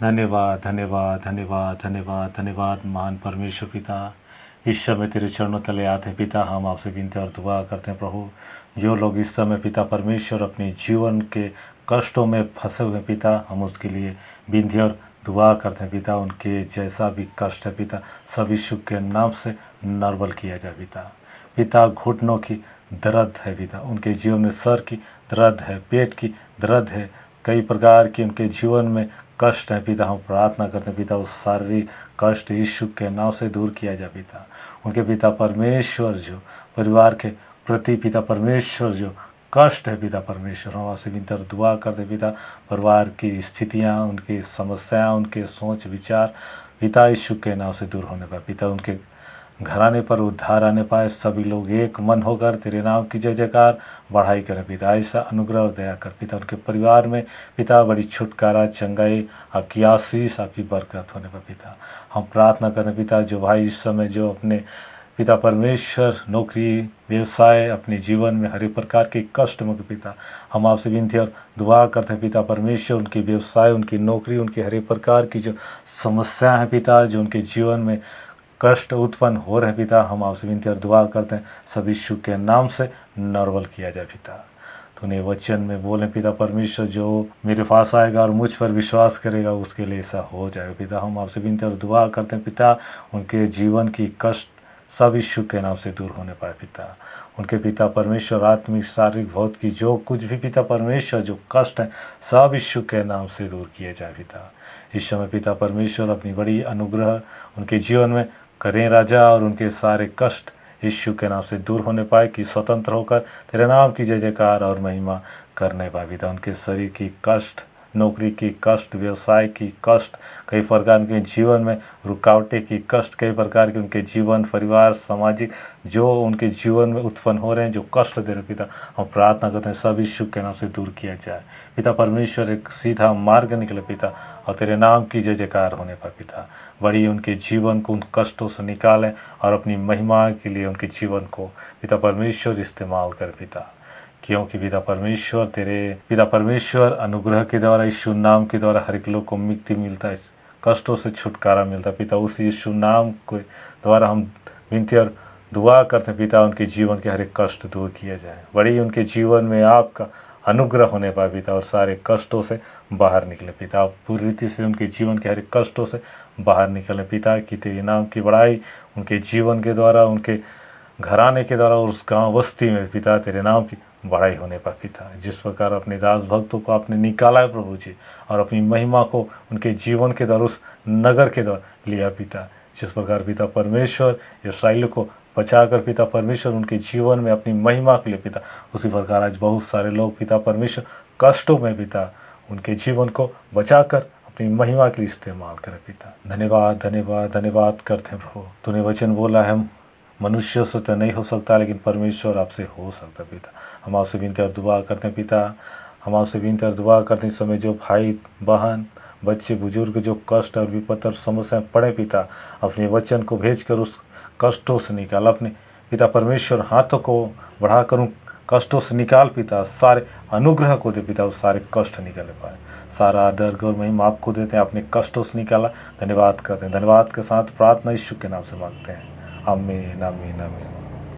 धन्यवाद, धन्यवाद, धन्यवाद, धन्यवाद, धन्यवाद महान परमेश्वर पिता। इस समय तेरे चरणों तले आते हैं पिता, हम आपसे विनती और दुआ करते हैं प्रभु। जो लोग इस समय पिता परमेश्वर अपने जीवन के कष्टों में फंसे हुए पिता, हम उसके लिए विनती और दुआ करते हैं पिता। उनके जैसा भी कष्ट है पिता, सब यीशु के नाम से नर्वल किया जाए पिता। पिता घुटनों की दर्द है पिता, उनके जीवन में सर की दर्द है, पेट की दर्द है, कई प्रकार की उनके जीवन में कष्ट है पिता। हम प्रार्थना करते हैं पिता, उस शारीरिक कष्ट यीशु के नाम से दूर किया जाए पिता। उनके पिता परमेश्वर जो परिवार के प्रति पिता परमेश्वर जो कष्ट है पिता परमेश्वर, हम आपसे विनती और दुआ करते पिता। परिवार की स्थितियाँ, उनकी समस्याएं, उनके सोच विचार पिता यीशु के नाम से दूर होने पाए पिता। उनके घराने पर उद्धार आने पाए, सभी लोग एक मन होकर तेरे नाम की जय जयकार बढ़ाई करें पिता। ऐसा अनुग्रह और दया कर पिता। उनके परिवार में पिता बड़ी छुटकारा, चंगाई, आपकी आशीष, आपकी बरकत होने पर पिता। हम प्रार्थना करें पिता, जो भाई इस समय जो अपने पिता परमेश्वर नौकरी व्यवसाय अपने जीवन में हर एक प्रकार के कष्ट में पिता, हम आपसे विनती और दुआ करते हैं पिता परमेश्वर, उनकी व्यवसाय, उनकी नौकरी, उनकी हर एक प्रकार की जो समस्या है पिता, जो उनके जीवन में कष्ट उत्पन्न हो रहे पिता, हम आपसे विनती और दुआ करते हैं सब यीशु के नाम से नॉर्मल किया जाए पिता। तूने वचन में बोले पिता परमेश्वर, जो मेरे पास आएगा और मुझ पर विश्वास करेगा उसके लिए ऐसा हो जाएगा पिता। हम आपसे विनती और दुआ करते हैं पिता, उनके जीवन की कष्ट सब यीशु के नाम से दूर होने पाए पिता। उनके पिता परमेश्वर आत्मिक शारीरिक भौतिक की जो कुछ भी पिता परमेश्वर जो कष्ट है सब यीशु के नाम से दूर किए जाए पिता। इस समय पिता परमेश्वर अपनी बड़ी अनुग्रह उनके जीवन में करें राजा, और उनके सारे कष्ट यीशु के नाम से दूर होने पाए, कि स्वतंत्र होकर तेरे नाम की जय जयकार और महिमा करने पाए पिता। उनके शरीर की कष्ट, नौकरी की कष्ट, व्यवसाय की कष्ट, कई प्रकार के जीवन में रुकावटें की कष्ट, कई प्रकार के उनके जीवन परिवार सामाजिक जो उनके जीवन में उत्पन्न हो रहे हैं, जो कष्ट दे रहे पिता, हम प्रार्थना करते हैं सब यीशु के नाम से दूर किया जाए पिता परमेश्वर। एक सीधा मार्ग निकले पिता, और तेरे नाम की जय जयकार होने पर पिता। बड़ी उनके जीवन को उन कष्टों से निकालें, और अपनी महिमा के लिए उनके जीवन को पिता परमेश्वर इस्तेमाल कर पिता। क्योंकि पिता परमेश्वर तेरे पिता परमेश्वर अनुग्रह के द्वारा, यीशु नाम के द्वारा हर एक लोग को मुक्ति मिलता है, कष्टों से छुटकारा मिलता है पिता। उस यीशु नाम के द्वारा हम विनती और दुआ करते हैं पिता, उनके जीवन के हर एक कष्ट दूर किया जाए, बड़ी उनके जीवन में आपका अनुग्रह होने पाए पिता, और सारे कष्टों से बाहर निकले पिता। आप पूरी रीति से उनके जीवन के हर एक कष्टों से बाहर निकले पिता, कि तेरे नाम की बड़ाई उनके जीवन के द्वारा, उनके घराने के द्वारा, और उस गाँव बस्ती में पिता तेरे नाम की बड़ाई होने पर पिता। जिस प्रकार अपने दास भक्तों को आपने निकाला है प्रभु जी, और अपनी महिमा को उनके जीवन के द्वारा उस नगर के द्वारा लिया पिता, जिस प्रकार पिता परमेश्वर इस्राएल को बचाकर पिता परमेश्वर उनके जीवन में अपनी महिमा के लिए पिता, उसी प्रकार आज बहुत सारे लोग पिता परमेश्वर कष्टों में पिता उनके जीवन को बचाकर अपनी महिमा के लिए इस्तेमाल करें पिता। धन्यवाद, धन्यवाद, धन्यवाद करते हैं प्रभु। तूने वचन बोला है मनुष्य से तो नहीं हो सकता, लेकिन परमेश्वर आपसे हो सकता पिता। हम आपसे विनती और दुआ करते हैं पिता, हम आपसे विनती और दुआ करते हैं इस समय जो भाई बहन बच्चे बुजुर्ग जो कष्ट और विपद और समस्या पड़े पिता, अपने वचन को भेजकर उस कष्टों से निकाल। अपने पिता परमेश्वर हाथों को बढ़ाकर उन कष्टों से निकाल पिता, सारे अनुग्रह को दे पिता, उस सारे कष्ट निकल पाए। सारा आदर गौर महिमा आपको देते हैं, अपने कष्टों से निकाला। धन्यवाद करते हैं, धन्यवाद के साथ प्रार्थना यीशु के नाम से मांगते हैं, आमीन, आमीन, आमीन।